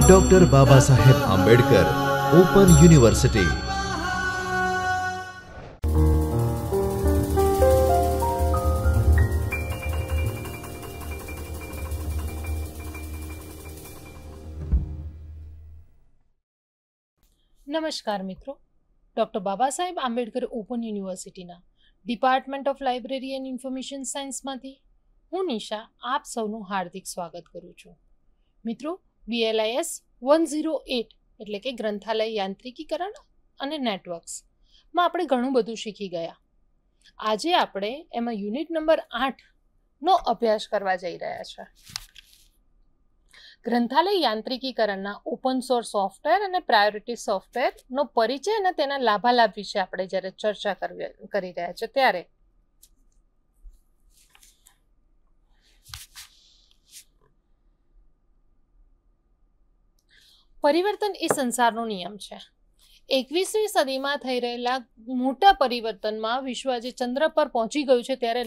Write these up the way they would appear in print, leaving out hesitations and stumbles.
Doctor Baba Saheb Ambedkar open university. નમસ્કાર મિત્રો, doctor Baba Saheb Ambedkar open યુનિવર્સિટીના department of library and information સાયન્સમાંથી હું નિશા આપ સૌનું હાર્દિક સ્વાગત કરું છું. મિત્રો, BLIS 108 એટલે કે ગ્રંથાલય યાંત્રિકીકરણ અને નેટવર્ક્સમાં આપણે ઘણું બધું શીખી ગયા. આજે આપણે એમાં યુનિટ નંબર 8નો અભ્યાસ કરવા જઈ રહ્યા છે. ગ્રંથાલય યાંત્રિકીકરણના ઓપન સોર્સ સોફ્ટવેર અને પ્રાયોરિટી સોફ્ટવેરનો પરિચય અને તેના લાભાલાભ વિશે આપણે જ્યારે ચર્ચા કરી રહ્યા છે ત્યારે પરિવર્તન એ સંસારનો નિયમ છે. 21મી સદીમાં થઈ રહેલા મોટા પરિવર્તનમાં વિશ્વ આજે ચંદ્ર પર પહોંચી ગયું છે ત્યારે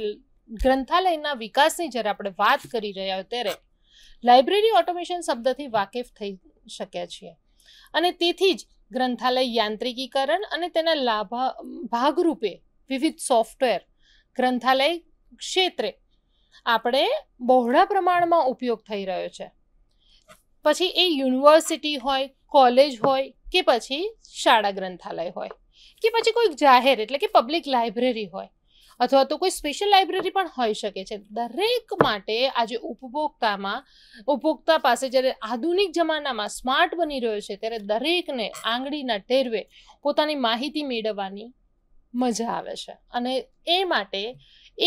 ગ્રંથાલયના વિકાસની જ્યારે આપણે વાત કરી રહ્યા હોય ત્યારે લાઇબ્રેરી ઓટોમેશન શબ્દથી વાકેફ થઈ શક્યા છીએ અને તેથી જ ગ્રંથાલય યાંત્રિકીકરણ અને તેના ભાગરૂપે વિવિધ સોફ્ટવેર ગ્રંથાલય ક્ષેત્રે આપણે બહોળા પ્રમાણમાં ઉપયોગ થઈ રહ્યો છે. પછી એ યુનિવર્સિટી હોય, કોલેજ હોય કે પછી શાળા ગ્રંથાલય હોય કે પછી કોઈ જાહેર એટલે કે પબ્લિક લાઇબ્રેરી હોય અથવા તો કોઈ સ્પેશિયલ લાઇબ્રેરી પણ હોઈ શકે છે. દરેક માટે આજે ઉપભોક્તા પાસે જ્યારે આધુનિક જમાનામાં સ્માર્ટ બની રહ્યો છે ત્યારે દરેકને આંગળીના ટેરવે પોતાની માહિતી મેળવવાની મજા આવે છે અને એ માટે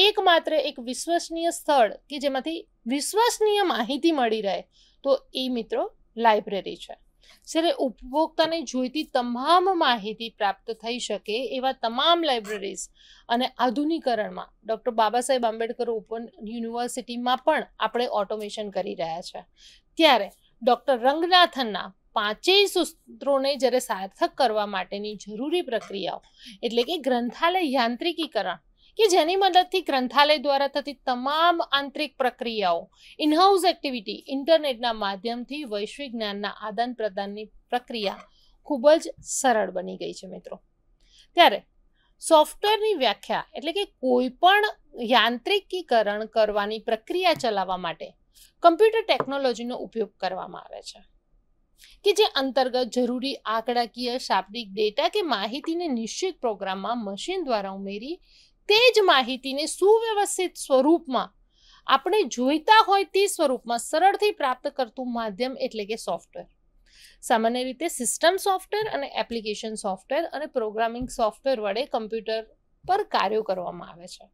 એકમાત્ર એક વિશ્વસનીય સ્થળ કે જેમાંથી વિશ્વસનીય માહિતી મળી રહે તો એ મિત્રો લાઇબ્રેરી છે. જ્યારે ઉપભોક્તાને જોઈતી તમામ માહિતી પ્રાપ્ત થઈ શકે એવા તમામ લાઇબ્રેરીઝ અને આધુનિકરણમાં ડૉક્ટર બાબા સાહેબ આંબેડકર ઓપન યુનિવર્સિટીમાં પણ આપણે ઓટોમેશન કરી રહ્યા છે. ત્યારે ડૉક્ટર રંગનાથનના 5 સૂત્રોને જ્યારે સાર્થક કરવા માટેની જરૂરી પ્રક્રિયાઓ એટલે કે ગ્રંથાલય યાંત્રિકીકરણ કે જેની મદદથી ગ્રંથાલય દ્વારા થતી તમામ આંતરિક પ્રક્રિયાઓ, ઇનહાઉસ એક્ટિવિટી, ઇન્ટરનેટના માધ્યમથી વૈશ્વિક જ્ઞાનના આદાન પ્રદાનની પ્રક્રિયા ખૂબ જ સરળ બની ગઈ છે મિત્રો. ત્યારે સોફ્ટવેરની વ્યાખ્યા એટલે કે કોઈ પણ યાંત્રિકીકરણ કરવાની પ્રક્રિયા ચલાવવા માટે કમ્પ્યુટર ટેકનોલોજીનો ઉપયોગ કરવામાં આવે છે કે જે અંતર્ગત જરૂરી આંકડાકીય શાબ્દિક ડેટા કે માહિતીને નિશ્ચિત પ્રોગ્રામમાં મશીન દ્વારા ઉમેરી તે જ માહિતીને સુવ્યવસ્થિત સ્વરૂપમાં આપણે જોઈતા હોય તે સ્વરૂપમાં સરળથી પ્રાપ્ત કરતું માધ્યમ એટલે કે સોફ્ટવેર. સામાન્ય રીતે સિસ્ટમ સોફ્ટવેર અને એપ્લિકેશન સોફ્ટવેર અને પ્રોગ્રામિંગ સોફ્ટવેર વડે કમ્પ્યુટર પર કાર્યો કરવામાં આવે છે.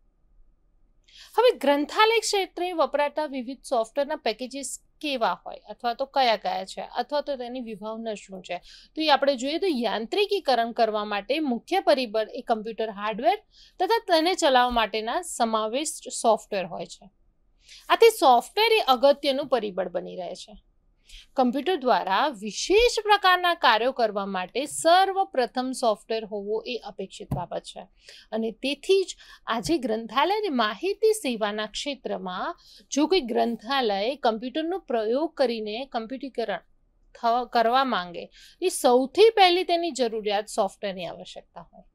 હવે ગ્રંથાલય ક્ષેત્રે વપરાતા વિવિધ સોફ્ટવેરના પેકેજીસ કેવા હોય અથવા તો કયા છે અથવા તો તેની વિભાવના શું છે તો એ આપણે જોઈએ તો યાંત્રિકીકરણ કરવા માટે મુખ્ય પરિબળ એ કમ્પ્યુટર હાર્ડવેર તથા તેને ચલાવવા માટેના સમાવિષ્ટ સોફ્ટવેર હોય છે. આથી સોફ્ટવેર એ અગત્યનું પરિબળ બની રહે છે. કમ્પ્યુટર દ્વારા વિશેષ પ્રકારના કાર્યો કરવા માટે સર્વપ્રથમ સોફ્ટવેર હોવો એ અપેક્ષિત બાબત છે અને તેથી જ આજે ગ્રંથાલય અને માહિતી સેવાના ક્ષેત્રમાં જો કોઈ ગ્રંથાલય કમ્પ્યુટરનો પ્રયોગ કરીને કમ્પ્યુટરીકરણ કરવા માંગે એ સૌથી પહેલી તેની જરૂરિયાત સોફ્ટવેરની આવશ્યકતા હોય.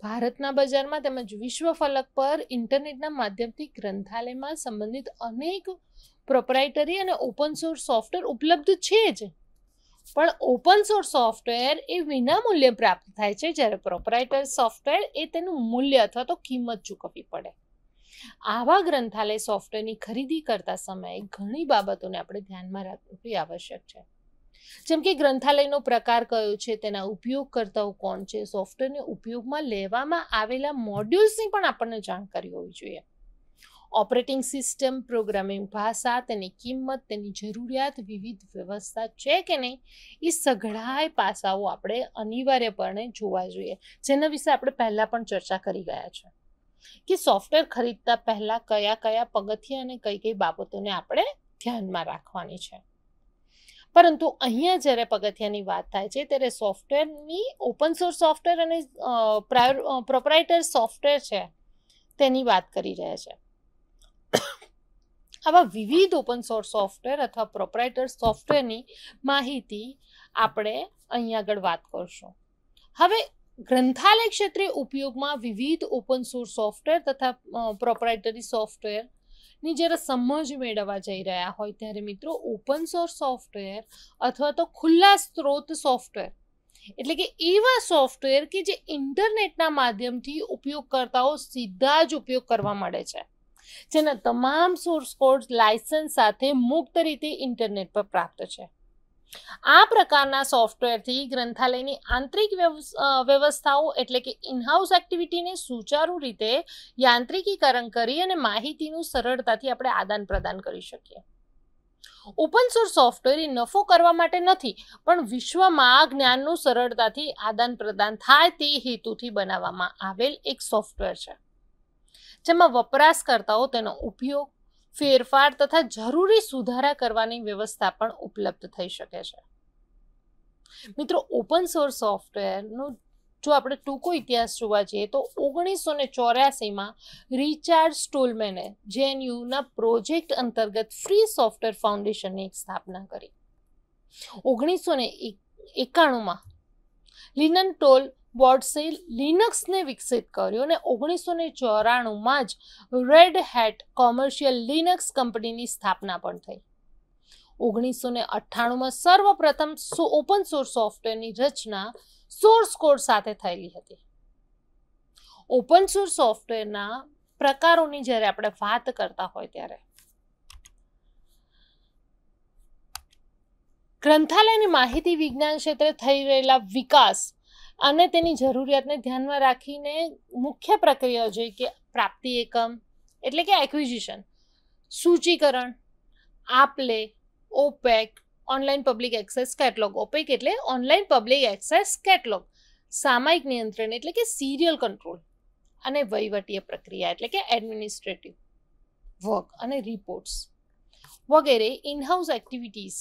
ભારતના બજારમાં તેમજ વિશ્વ ફલક પર ઇન્ટરનેટના માધ્યમથી ગ્રંથાલયમાં સંબંધિત અનેક પ્રોપ્રાઇટરી અને ઓપન સોર્સ સોફ્ટવેર ઉપલબ્ધ છે જ, પણ ઓપન સોર્સ સોફ્ટવેર એ વિના મૂલ્યે પ્રાપ્ત થાય છે જ્યારે પ્રોપ્રાઇટર સોફ્ટવેર એ તેનું મૂલ્ય અથવા તો કિંમત ચૂકવવી પડે. આવા ગ્રંથાલય સોફ્ટવેરની ખરીદી કરતા સમયે ઘણી બાબતોને આપણે ધ્યાનમાં રાખવી આવશ્યક છે. જેમ કે ગ્રંથાલયનો પ્રકાર કયો છે, તેના ઉપયોગકર્તાઓ કોણ છે, સોફ્ટવેરને ઉપયોગમાં લેવામાં આવેલા મોડ્યુલ્સની પણ આપણને જાણકારી હોવી જોઈએ. ઓપરેટિંગ સિસ્ટમ, પ્રોગ્રામિંગ ભાષા, તેની કિંમત, તેની જરૂરિયાત, વિવિધ વ્યવસ્થા છે કે નહીં એ સઘળાય પાસાઓ આપણે અનિવાર્યપણે જોવા જોઈએ, જેના વિશે આપણે પહેલાં પણ ચર્ચા કરી ગયા છે કે સોફ્ટવેર ખરીદતા પહેલાં કયા પગથિયા અને કઈ બાબતોને આપણે ધ્યાનમાં રાખવાની છે. પરંતુ અહીંયા જ્યારે પગથિયાની વાત થાય છે ત્યારે સોફ્ટવેરની ઓપન સોર્સ સોફ્ટવેર અને પ્રોપ્રાઇટર સોફ્ટવેર છે તેની વાત કરી રહ્યા છે. આવા વિવિધ ઓપન સોર્સ સોફ્ટવેર અથવા પ્રોપ્રાઇટર સોફ્ટવેરની માહિતી આપણે અહીં આગળ વાત કરશું. હવે ગ્રંથાલય ક્ષેત્રે ઉપયોગમાં વિવિધ ઓપન સોર્સ સોફ્ટવેર તથા પ્રોપ્રાઇટરી સોફ્ટવેરની જ્યારે સમજ મેળવવા જઈ રહ્યા હોય ત્યારે મિત્રો ઓપન સોર્સ સોફ્ટવેર અથવા તો ખુલ્લા સ્ત્રોત સોફ્ટવેર એટલે કે એવા સોફ્ટવેર કે જે ઇન્ટરનેટના માધ્યમથી ઉપયોગકર્તાઓ સીધા જ ઉપયોગ કરવા મળે છે, જેના તમામ સોર્સ કોડ લાયસન્સ સાથે મુક્ત રીતે ઇન્ટરનેટ પર પ્રાપ્ત છે. આ પ્રકારના સોફ્ટવેરથી ગ્રંથાલયની આંતરિક વ્યવસ્થાઓ એટલે કે ઇનહાઉસ એક્ટિવિટીને સુચારુ રીતે યાંત્રિકીકરણ કરી અને માહિતીનું સરળતાથી આપણે આદાન પ્રદાન કરી શકીએ. ઓપન સોર્સ સોફ્ટવેર એ નફો કરવા માટે નથી, પણ વિશ્વમાં જ્ઞાનનું સરળતાથી આદાન પ્રદાન થાય તે હેતુથી બનાવવામાં આવેલ એક સોફ્ટવેર છે, જેમાં વપરાશકર્તાઓ તેનો ઉપયોગ, ફેરફાર તથા જરૂરી સુધારા કરવાની વ્યવસ્થા પણ ઉપલબ્ધ થઈ શકે છે. મિત્રો, ઓપન સોર્સ સોફ્ટવેરનું જો આપણે ટૂંકો ઇતિહાસ જોવા જઈએ તો 1984માં રિચાર્ડ સ્ટોલમેને જેએનયુના પ્રોજેક્ટ અંતર્ગત ફ્રી સોફ્ટવેર ફાઉન્ડેશનની સ્થાપના કરી. 1991માં લિનન ટોલ બોર્ડ્સે લિનક્સને વિકસિત કર્યું અને 1994માં જ રેડ હેટ કોમર્શિયલ લિનક્સ કંપનીની સ્થાપના પણ થઈ. 1998માં સર્વપ્રથમ ઓપન સોર્સ સોફ્ટવેરની રચના સોર્સ કોડ સાથે થયેલી હતી. ઓપન સોર્સ સોફ્ટવેરના પ્રકારોની જ્યારે આપણે વાત કરતા હોય ત્યારે ગ્રંથાલયની માહિતી વિજ્ઞાન ક્ષેત્રે થઈ રહેલા વિકાસ અને તેની જરૂરિયાતને ધ્યાનમાં રાખીને મુખ્ય પ્રક્રિયાઓ છે કે પ્રાપ્તિ એકમ એટલે કે એક્વિઝિશન, સૂચિકરણ, આપ-લે, OPAC, online public access catalogue. OPAC એટલે ઓનલાઈન પબ્લિક એક્સેસ કેટલોગ, સામાયિક નિયંત્રણ એટલે કે સિરિયલ કંટ્રોલ અને વહીવટીય પ્રક્રિયા એટલે કે એડમિનિસ્ટ્રેટિવ વર્ક અને રિપોર્ટ્સ વગેરે ઇનહાઉસ એક્ટિવિટીઝ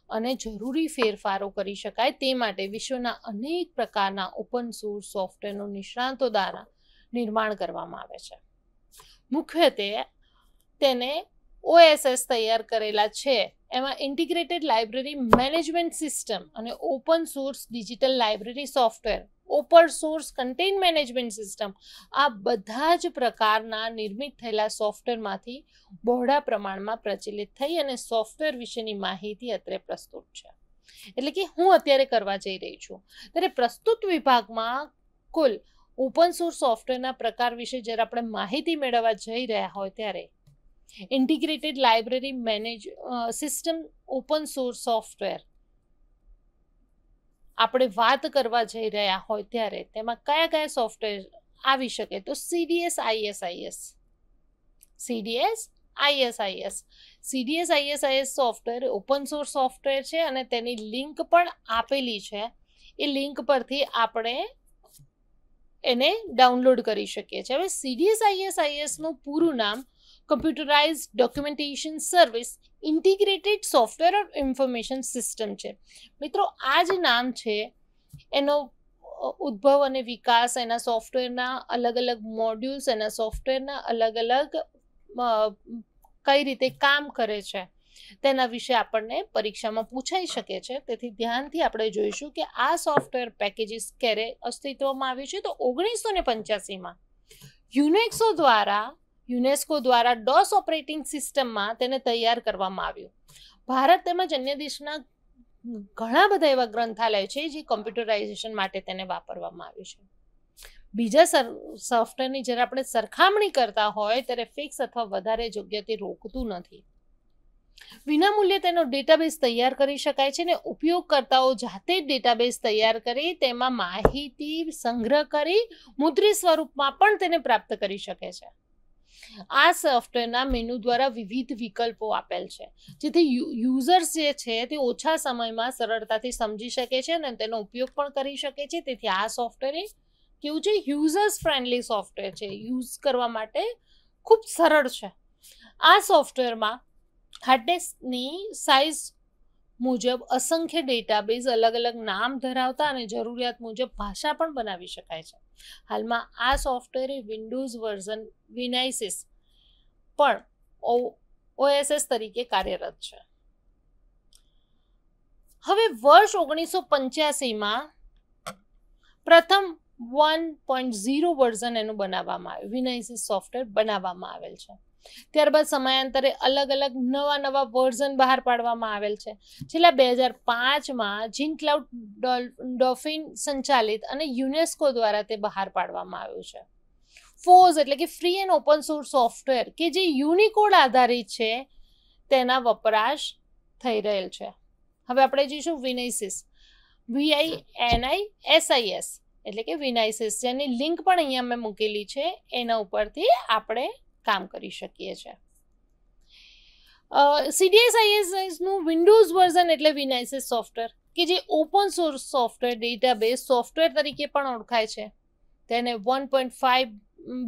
અને જરૂરી ફેરફારો કરી શકાય તે માટે વિશ્વના અનેક પ્રકારના ઓપન સોર્સ સોફ્ટવેરનું નિષ્ણાતો દ્વારા નિર્માણ કરવામાં આવે છે. મુખ્યત્વે તેને OSS તૈયાર કરેલા છે, એમાં ઇન્ટિગ્રેટેડ લાઇબ્રેરી મેનેજમેન્ટ સિસ્ટમ અને open source digital library software, open source content management system, આ બધા જ પ્રકારના નિર્મિત થયેલા સોફ્ટવેરમાંથી બહોળા પ્રમાણમાં પ્રચલિત થઈ અને સોફ્ટવેર વિશેની માહિતી અત્રે પ્રસ્તુત છે. એટલે કે હું અત્યારે કરવા જઈ રહી છું ત્યારે પ્રસ્તુત વિભાગમાં કુલ ઓપન સોર્સ સોફ્ટવેરના પ્રકાર વિશે જ્યારે આપણે માહિતી મેળવવા જઈ રહ્યા હોય ત્યારે integrated library manage system open source software આપણે વાત કરવા જઈ રહ્યા હોય ત્યારે તેમાં કયા કયા સોફ્ટવેર આવી શકે તો CDS ISIS software open source software છે અને તેની લિંક પણ આપેલી છે. એ લિંક પરથી આપણે એને ડાઉનલોડ કરી શકીએ છીએ. હવે CDS ISISનું પૂરું નામ computerised documentation service integrated software or information system છે. મિત્રો, આ જે નામ છે એનો ઉદ્ભવ અને વિકાસ એના સોફ્ટવેરના અલગ અલગ મોડ્યુલ્સ, એના સોફ્ટવેરના અલગ અલગ કઈ રીતે કામ કરે છે તેના વિશે આપણને પરીક્ષામાં પૂછાઈ શકે છે. તેથી ધ્યાનથી આપણે જોઈશું કે આ સોફ્ટવેર પેકેજીસ ક્યારે અસ્તિત્વમાં આવ્યું છે તો 1985માં યુનેસ્કો દ્વારા DOS ઓપરેટિંગ સિસ્ટમમાં તેને તૈયાર કરવામાં આવ્યું. ભારત તેમજ અન્ય દેશના ઘણા બધા એવા ગ્રંથાલય છે જે કમ્પ્યુટરાઇઝેશન માટે તેને વાપરવામાં આવ્યું છે. બીજા સોફ્ટવેરની જ્યારે આપણે સરખામણી કરતા હોય ત્યારે ફિક્સ અથવા વધારે જગ્યા તે રોકતું નથી. વિનામૂલ્યે તેનો ડેટાબેઝ તૈયાર કરી શકાય છે ને ઉપયોગકર્તાઓ જાતે જ ડેટાબેઝ તૈયાર કરી તેમાં માહિતી સંગ્રહ કરી મુદ્રિત સ્વરૂપમાં પણ તેને પ્રાપ્ત કરી શકે છે. આ સોફ્ટવેરના મેનુ દ્વારા વિવિધ વિકલ્પો આપેલ છે જેથી યુઝર્સ જે છે તે ઓછા સમયમાં સરળતાથી સમજી શકે છે અને તેનો ઉપયોગ પણ કરી શકે છે. તેથી આ સોફ્ટવેર કેવું છે, યુઝર્સ ફ્રેન્ડલી સોફ્ટવેર છે, યુઝ કરવા માટે ખૂબ સરળ છે. આ સોફ્ટવેરમાં હાર્ડ ડિસ્કની સાઇઝ મુજબ અસંખ્ય ડેટાબેઝ અલગ અલગ નામ ધરાવતા અને જરૂરિયાત મુજબ ભાષા પણ બનાવી શકાય છે. હાલમાં આ સોફ્ટવેર વિન્ડોઝ વર્ઝન વિનાઇસિસ પણ OSS તરીકે કાર્યરત છે. હવે વર્ષ 1985માં પ્રથમ 1.0 વર્ઝન એનું બનાવવામાં આવ્યું, વિનાઇસિસ સોફ્ટવેર બનાવવામાં આવેલ છે. ત્યારબાદ સમયાંતરે અલગ અલગ નવા વર્ઝન બહાર પાડવામાં આવેલ છે. છેલ્લા 2005માં જીન ક્લાઉડ ડોલ્ફિન સંચાલિત અને યુનેસ્કો દ્વારા તે બહાર પાડવામાં આવ્યું છે. ફોઝ એટલે કે free and open source software કે જે યુનિકોડ આધારિત છે તેના વપરાશ થઈ રહેલ છે. હવે આપણે જોઈશું વિનાઇસિસ, VINISIS એટલે કે વિનાઇસિસ, જેની લિંક પણ અહીંયા મેં મૂકેલી છે, એના ઉપરથી આપણે કામ કરી શકીએ છીએ. CDSISનું વિન્ડોઝ વર્ઝન એટલે વિનાઇસિસ સોફ્ટવેર કે જે open source software database software તરીકે પણ ઓળખાય છે. તેને 1.5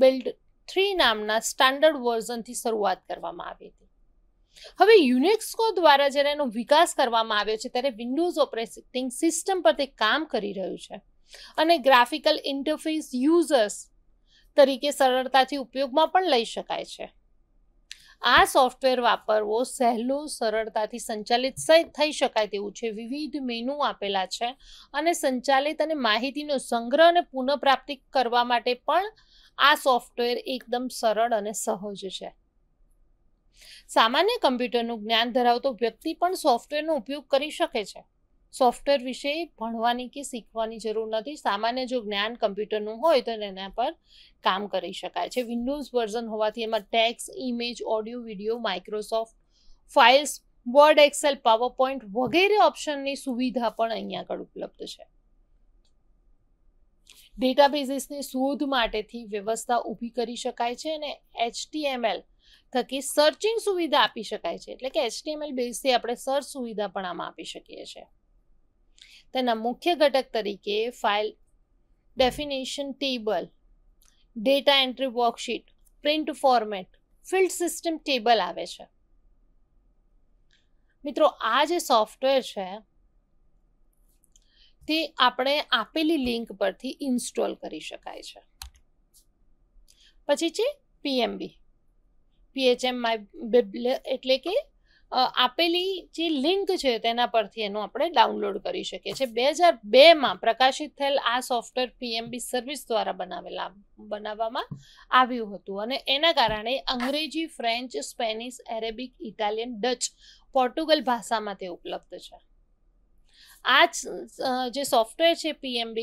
બિલ્ડ 3 નામના સ્ટાન્ડર્ડ વર્ઝનથી શરૂઆત કરવામાં આવી હતી. હવે યુનેસ્કો દ્વારા જ્યારે એનો વિકાસ કરવામાં આવ્યો છે ત્યારે વિન્ડોઝ ઓપરેટિંગ સિસ્ટમ પર તે કામ કરી રહ્યું છે અને ગ્રાફિકલ ઇન્ટરફેસ યુઝર્સ તરીકે સરળતાથી ઉપયોગમાં પણ લઈ શકાય છે. આ સોફ્ટવેર વાપરવો સહેલો, સરળતાથી સંચાલિત થઈ શકાય તેવું છે. વિવિધ મેનુ આપેલા છે અને સંચાલિત અને માહિતીનો સંગ્રહ અને પુનઃપ્રાપ્તિ કરવા માટે પણ આ સોફ્ટવેર એકદમ સરળ અને સહજ છે. સામાન્ય કમ્પ્યુટરનું જ્ઞાન ધરાવતો વ્યક્તિ પણ સોફ્ટવેરનો ઉપયોગ કરી શકે છે. સોફ્ટવેર વિશે ભણવાની કે શીખવાની જરૂર નથી. સામાન્ય જો જ્ઞાન કમ્પ્યુટરનું હોય તો એના પર કામ કરી શકાય છે. વિન્ડોઝ વર્ઝન હોવાથી એમાં text, image, audio, video, Microsoft files, Word, Excel, PowerPoint વગેરે ઓપ્શનની સુવિધા પણ અહીંયા આગળ ઉપલબ્ધ છે. ડેટાબેઝિસની શોધ માટેથી વ્યવસ્થા ઊભી કરી શકાય છે અને HTML થકી સર્ચિંગ સુવિધા આપી શકાય છે. એટલે કે HTML બેઝથી આપણે સર્ચ સુવિધા પણ આમાં આપી શકીએ છીએ. તેના મુખ્ય ઘટક તરીકે file definition table, data entry worksheet, print format, field system table આવે છે. મિત્રો, આ જે સોફ્ટવેર છે તે આપણે આપેલી લિંક પરથી ઇન્સ્ટોલ કરી શકાય છે. પછી છે PMB, એટલે કે આપેલી જે લિંક છે તેના પરથી એનું આપણે ડાઉનલોડ કરી શકીએ છીએ. 2002માં પ્રકાશિત થયેલ આ સોફ્ટવેર PMB સર્વિસ દ્વારા બનાવવામાં આવ્યું હતું અને એના કારણે અંગ્રેજી, French, Spanish, Arabic, Italian, Dutch, Portugal ભાષામાં તે ઉપલબ્ધ છે. આ જે સોફ્ટવેર છે PMB,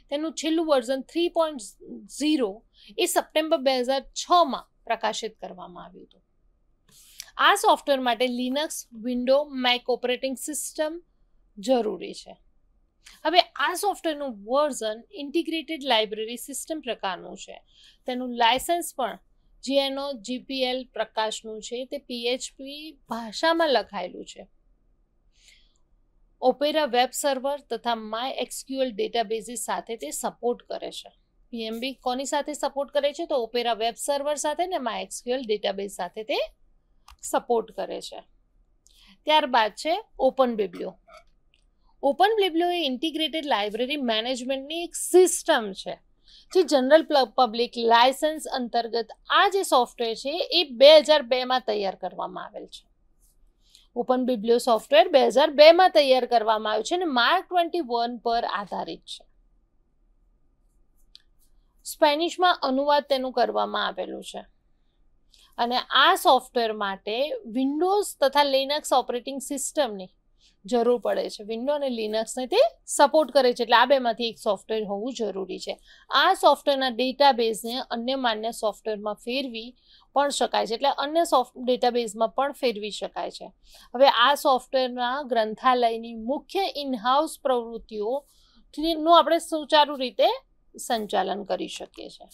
તેનું છેલ્લું વર્ઝન 3.0 એ સપ્ટેમ્બર 2006માં પ્રકાશિત કરવામાં આવ્યું હતું. આ સોફ્ટવેર માટે Linux, window, make operating system જરૂરી છે. હવે આ સોફ્ટવેરનું વર્ઝન ઇન્ટિગ્રેટેડ લાઇબ્રેરી સિસ્ટમ પ્રકારનું છે. તેનું લાયસન્સ પણ GNU-GPL પ્રકાશનું છે. તે PHP ભાષામાં લખાયેલું છે. ઓપેરા વેબ સર્વર તથા MySQL ડેટાબેઝિસ સાથે તે સપોર્ટ કરે છે. PMB કોની સાથે સપોર્ટ કરે છે? તો ઓપેરા વેબ સર્વર સાથે ને MySQL ડેટાબેઝ સાથે તે સપોર્ટ કરે છે. ત્યારબાદ છે ઓપન બિબ્લિયો. ઓપન બિબ્લિયો એ ઇન્ટિગ્રેટેડ લાઇબ્રેરી મેનેજમેન્ટની એક સિસ્ટમ છે જે જનરલ પબ્લિક લાયસન્સ અંતર્ગત આ જે સોફ્ટવેર છે એ 2002માં તૈયાર કરવામાં આવેલ છે. ઓપન બિબ્લિયો સોફ્ટવેર 2002માં તૈયાર કરવામાં આવ્યું છે અને માર્ક 21 પર આધારિત છે. સ્પેનિશમાં અનુવાદ તેનું કરવામાં આવેલું છે અને આ સોફ્ટવેર માટે વિન્ડોઝ તથા લિનક્સ ઓપરેટિંગ સિસ્ટમની જરૂર પડે છે. વિન્ડો અને લિનક્સને તે સપોર્ટ કરે છે, એટલે આ બેમાંથી એક સોફ્ટવેર હોવું જરૂરી છે. આ સોફ્ટવેરના ડેટાબેઝને અન્ય માન્ય સોફ્ટવેરમાં ફેરવી પણ શકાય છે, એટલે અન્ય ડેટાબેઝમાં પણ ફેરવી શકાય છે. હવે આ સોફ્ટવેરના ગ્રંથાલયની મુખ્ય ઇનહાઉસ પ્રવૃત્તિઓનું આપણે સુચારુ રીતે સંચાલન કરી શકીએ છીએ.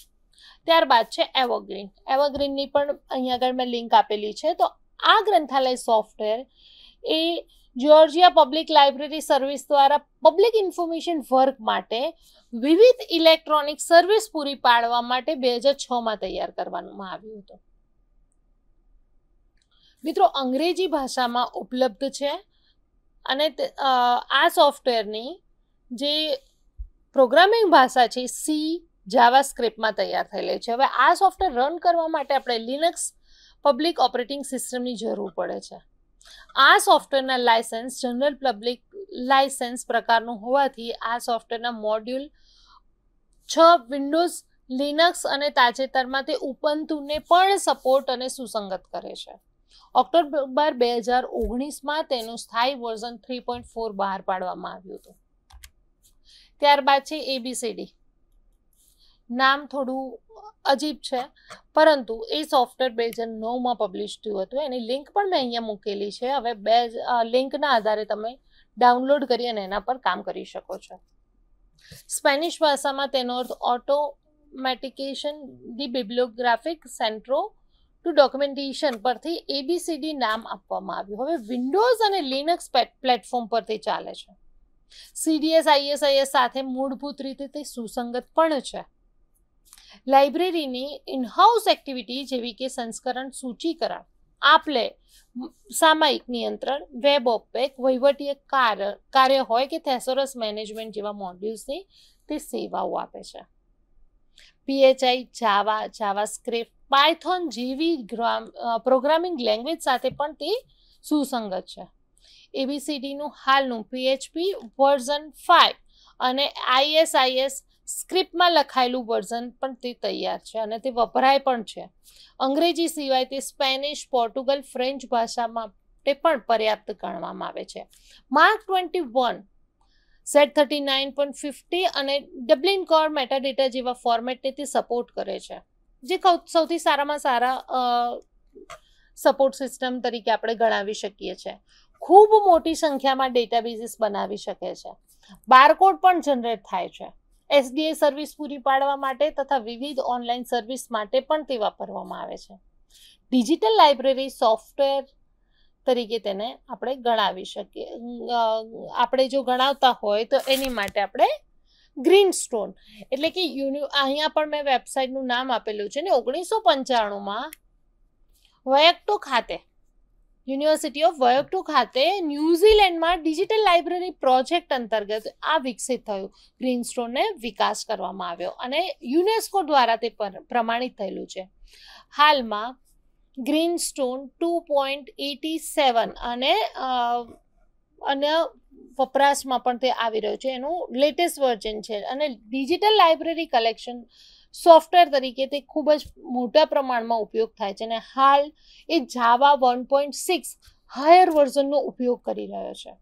ત્યારબાદ છે એવરગ્રીન. એવરગ્રીનની પણ અહીંયા આગળ મેં લિંક આપેલી છે. તો આ ગ્રંથાલય સોફ્ટવેર એ જ્યોર્જિયા પબ્લિક લાઇબ્રેરી સર્વિસ દ્વારા પબ્લિક ઇન્ફોર્મેશન વર્ક માટે વિવિધ ઇલેક્ટ્રોનિક સર્વિસ પૂરી પાડવા માટે 2006માં તૈયાર કરવામાં આવ્યું હતું. મિત્રો, અંગ્રેજી ભાષામાં ઉપલબ્ધ છે અને આ સોફ્ટવેરની જે પ્રોગ્રામિંગ ભાષા છે C, જાવાસ્ક્રિપ્ટમાં તૈયાર થયેલી છે. હવે આ સોફ્ટવેર રન કરવા માટે આપણે લિનક્સ પબ્લિક ઓપરેટિંગ સિસ્ટમની જરૂર પડે છે. આ સોફ્ટવેરના લાયસન્સ જનરલ પબ્લિક લાયસન્સ પ્રકારનું હોવાથી આ સોફ્ટવેરના મોડ્યુલ 6 વિન્ડોઝ, લિનક્સ અને તાજેતરમાં તે ઉબુન્ટુને પણ સપોર્ટ અને સુસંગત કરે છે. ઓક્ટોબર 2019માં તેનું સ્થાયી વર્ઝન 3.4 બહાર પાડવામાં આવ્યું હતું. ત્યારબાદ છે ABCD. નામ થોડું અજીબ છે, પરંતુ એ સોફ્ટવેર 2009માં પબ્લિશ થયું હતું. એની લિંક પણ મેં અહીંયા મૂકેલી છે. હવે લિંકના આધારે તમે ડાઉનલોડ કરી અને એના પર કામ કરી શકો છો. સ્પેનિશ ભાષામાં તેનો અર્થ ઓટોમેટિકેશન ધી બિબ્લિયોગ્રાફિક સેન્ટ્રો ટુ ડોક્યુમેન્ટેશન પરથી ABCD નામ આપવામાં આવ્યું. હવે વિન્ડોઝ અને લિનક્સ પ્લેટફોર્મ પર તે ચાલે છે. CDS ISIS સાથે મૂળભૂત રીતે તે સુસંગત પણ છે. લાઇબ્રેરીની ઇનહાઉસ એક્ટિવિટી જેવી કે સંસ્કરણ સૂચિકરણ, આપલે, સામયિક નિયંત્રણ, વેબ ઓપેક, વહીવટી કાર્ય હોય કે થેસોરસ મેનેજમેન્ટ જેવા મોડ્યુલ્સની તે સેવાઓ આપે છે. PHI, જાવા, જાવાસ્ક્રિપ્ટ, પાયથોન જેવી પ્રોગ્રામિંગ લેંગ્વેજ સાથે પણ તે સુસંગત છે. ABCDનું હાલનું PHP વર્ઝન 5 અને ISIS સ્ક્રિપ્ટમાં લખાયેલું વર્ઝન પણ તે તૈયાર છે અને તે વપરાય પણ છે. અંગ્રેજી સિવાય તે સ્પેનિશ, પોર્ટુગલ, ફ્રેન્ચ ભાષામાં તે પણ પર્યાપ્ત ગણવામાં આવે છે. માર્ક 21, Z39.50 અને ડબલિન કોર મેટાડેટા જેવા ફોર્મેટને તે સપોર્ટ કરે છે, જે સૌથી સારામાં સારા સપોર્ટ સિસ્ટમ તરીકે આપણે ગણાવી શકીએ છીએ. ખૂબ મોટી સંખ્યામાં ડેટાબેઝીસ બનાવી શકે છે. બારકોડ પણ જનરેટ થાય છે. SDA સર્વિસ પૂરી પાડવા માટે તથા વિવિધ ઓનલાઈન સર્વિસ માટે પણ તે વાપરવામાં આવે છે. ડિજિટલ લાઇબ્રેરી સોફ્ટવેર તરીકે તેને આપણે ગણાવી શકીએ. આપણે જો ગણાવતા હોય તો એની માટે આપણે ગ્રીનસ્ટોન એટલે કે અહીંયા પણ મેં વેબસાઇટનું નામ આપેલું છે ને 1995માં વયક્ટો ખાતે યુનિવર્સિટી ઓફ વયોક્ટો ખાતે ન્યૂઝીલેન્ડમાં ડિજિટલ લાઇબ્રેરી પ્રોજેક્ટ અંતર્ગત આ વિકસિત થયું. ગ્રીનસ્ટોનને વિકાસ કરવામાં આવ્યો અને યુનેસ્કો દ્વારા તે પ્રમાણિત થયેલું છે. હાલમાં ગ્રીનસ્ટોન 2.87 અને અન્ય વપરાશમાં પણ તે આવી રહ્યું છે. એનું લેટેસ્ટ વર્ઝન છે અને ડિજિટલ લાઇબ્રેરી કલેક્શન સોફ્ટવેર તરીકે તે ખૂબ જ મોટા પ્રમાણમાં ઉપયોગ થાય છે અને હાલ એ જાવા 1.6 હાયર વર્ઝનનો ઉપયોગ કરી રહ્યો છે.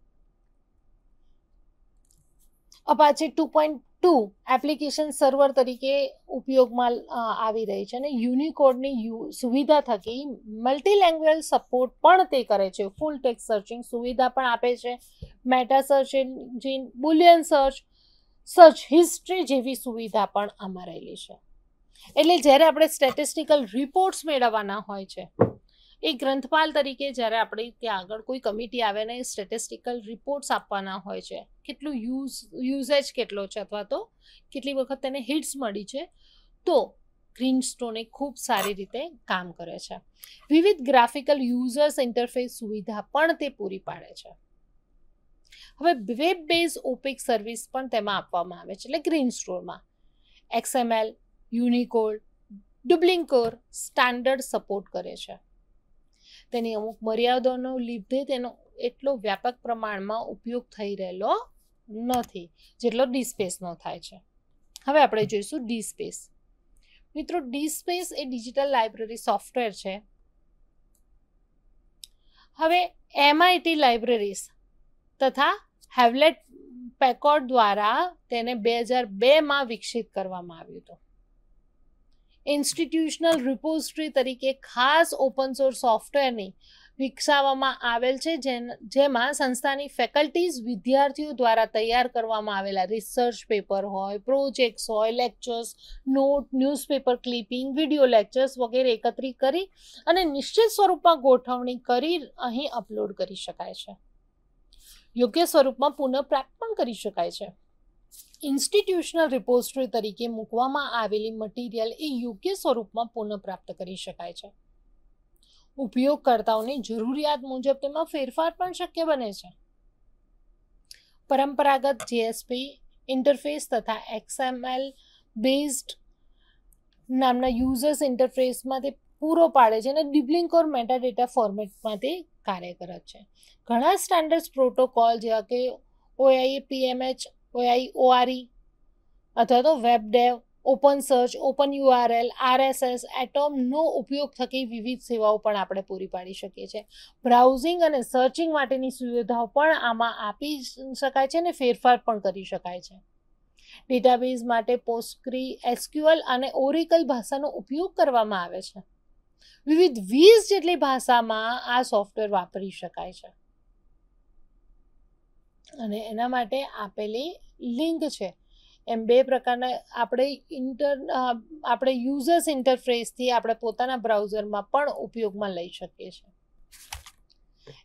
અપાચે 2.2 એપ્લિકેશન સર્વર તરીકે ઉપયોગમાં આવી રહી છે અને યુનિકોડની સુવિધા થકી મલ્ટી લેંગ્વેજ સપોર્ટ પણ તે કરે છે. ફૂલ ટેક્સ્ટ સર્ચિંગ સુવિધા પણ આપે છે. Meta search engine, Boolean search history જેવી સુવિધા પણ આમાં રહેલી છે. એટલે જ્યારે આપણે સ્ટેટિસ્ટિકલ રિપોર્ટ્સ મેળવવાના હોય છે, એ ગ્રંથપાલ તરીકે જ્યારે આપણે ત્યાં આગળ કોઈ કમિટી આવે ને સ્ટેટિસ્ટિકલ રિપોર્ટ્સ આપવાના હોય છે, કેટલું યુઝેજ કેટલો છે અથવા તો કેટલી વખત તેને હિટ્સ મળી છે, તો ગ્રીનસ્ટોન ખૂબ સારી રીતે કામ કરે છે. વિવિધ ગ્રાફિકલ યુઝર્સ ઇન્ટરફેસ સુવિધા પણ તે પૂરી પાડે છે. હવે વેબ બેઝ ઓપેક સર્વિસ પણ તેમાં આપવામાં આવે છે. એટલે ગ્રીનસ્ટોનમાં XML, Unicode, Dublin Core standard support કરે છે. તેની અમુક મર્યાદાનો લીધે તેનો એટલો વ્યાપક પ્રમાણમાં ઉપયોગ થઈ રહેલો નથી જેટલો ડીસ્પેસનો થાય છે. હવે આપણે જોઈશું ડીસ્પેસ. મિત્રો, ડીસ્પેસ એ ડિજિટલ લાઇબ્રેરી સોફ્ટવેર છે. હવે MIT લાઇબ્રેરીઝ તથા હેવલેટ પેકોર્ડ દ્વારા તેને 2002માં વિકસિત કરવામાં આવ્યું હતું. ઇન્સ્ટિટ્યુશનલ રિપોઝિટરી તરીકે ખાસ ઓપન સોર્સ સોફ્ટવેરની વિકસાવવામાં આવેલ છે, જેમાં સંસ્થાની ફેકલ્ટીઝ વિદ્યાર્થીઓ દ્વારા તૈયાર કરવામાં આવેલા રિસર્ચ પેપર હોય, પ્રોજેક્ટ્સ હોય, lectures, note, newspaper clipping, video lectures વગેરે એકત્રિત કરી અને નિશ્ચિત સ્વરૂપમાં ગોઠવણી કરી અહીં અપલોડ કરી શકાય છે. યોગ્ય સ્વરૂપમાં પુનઃપ્રાપ્ત પણ કરી શકાય છે. ઇન્સ્ટિટ્યુશનલ રિપોઝિટરી તરીકે મૂકવામાં આવેલી મટીરિયલ એ યોગ્ય સ્વરૂપમાં પુનઃપ્રાપ્ત કરી શકાય છે. ઉપયોગકર્તાઓની જરૂરિયાત મુજબ તેમાં ફેરફાર પણ શક્ય બને છે. પરંપરાગત JSP ઇન્ટરફેસ તથા XML બેઝડ નામના યુઝર્સ ઇન્ટરફેસમાં તે પૂરો પાડે છે અને ડિબલિંક ઓર મેટાડેટા ફોર્મેટમાં તે કાર્યરત છે. ઘણા સ્ટાન્ડર્ડ પ્રોટોકોલ જેવા કે OAI PMH, OAI ORE અથવા તો WebDAV, open search, open URL, RSS, એટોમનો ઉપયોગ થકી વિવિધ સેવાઓ પણ આપણે પૂરી પાડી શકીએ છીએ. બ્રાઉઝિંગ અને સર્ચિંગ માટેની સુવિધાઓ પણ આમાં આપી શકાય છે અને ફેરફાર પણ કરી શકાય છે. ડેટાબેઝ માટે પોસ્ટગ્રી, SQL અને ઓરેકલ ભાષાનો ઉપયોગ કરવામાં આવે છે. વિવિધ 20 જેટલી ભાષામાં આ સોફ્ટવેર વાપરી શકાય છે અને એના માટે આપેલી લિંક છે. એમ 2 પ્રકારના આપણે યુઝર્સ ઇન્ટરફેસથી આપણે પોતાના બ્રાઉઝરમાં પણ ઉપયોગમાં લઈ શકીએ છીએ.